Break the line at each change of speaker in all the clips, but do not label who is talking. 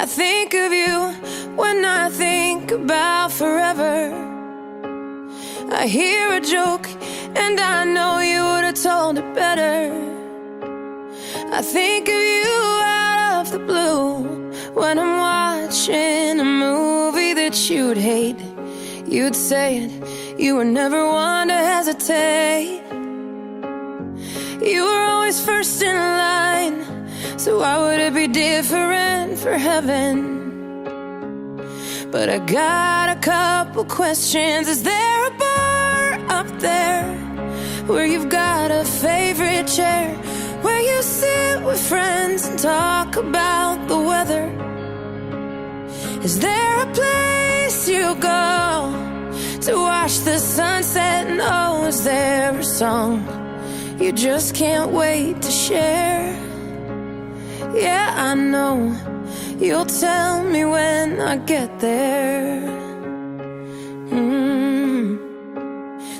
I think of you when I think about forever. I hear a joke and I know you would have told it better. I think of you out of the blue when I'm watching a movie that you'd hate. You'd say it, you were never one to hesitate. You were always first in line, so why would it be different for heaven? But I got a couple questions. Is there a bar up there where you've got a favorite chair, where you sit with friends and talk about the weather? Is there a place you go to watch the sunset? And oh, is there a song you just can't wait to share? Yeah, I know you'll tell me when I get there.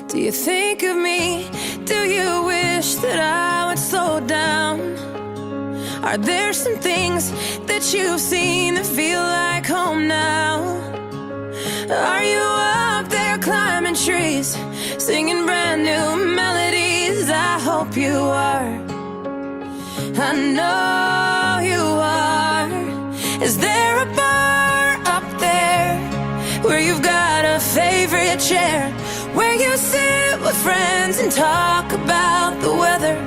Do you think of me? Do you wish that I would slow down? Are there some things that you've seen that feel like home now? Are you up there climbing trees, singing brand new melodies? I hope you are. I know you are. Is there a bar up there where you've got a favorite chair, where you sit with friends and talk about the weather?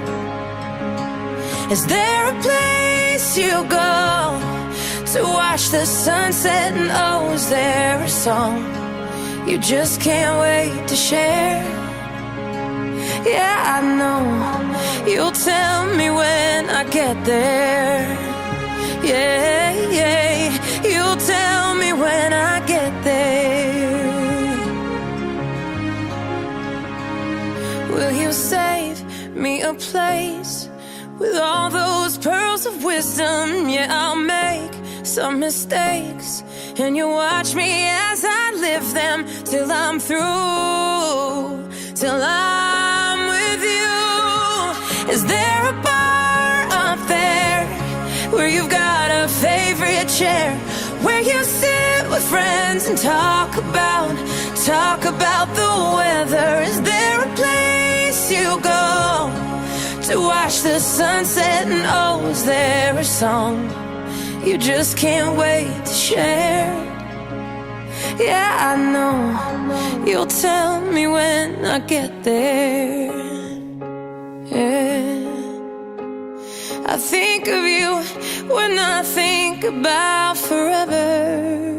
Is there a place you go to watch the sunset? And oh, is there a song you just can't wait to share? Yeah, I know you'll tell me when I get there. Yeah, yeah, you'll tell me when I get there. Will you save me a place with all those pearls of wisdom? Yeah, I'll make some mistakes, and you watch me as I live them till I'm through, till I'm with you. Is there a bar up there where you've got a favorite chair, where you sit with friends and talk about the weather? Is there a place you go to watch the sunset? And oh, is there a song you just can't wait to share? Yeah, I know you'll tell me when I get there. Yeah, I think of you when I think about forever.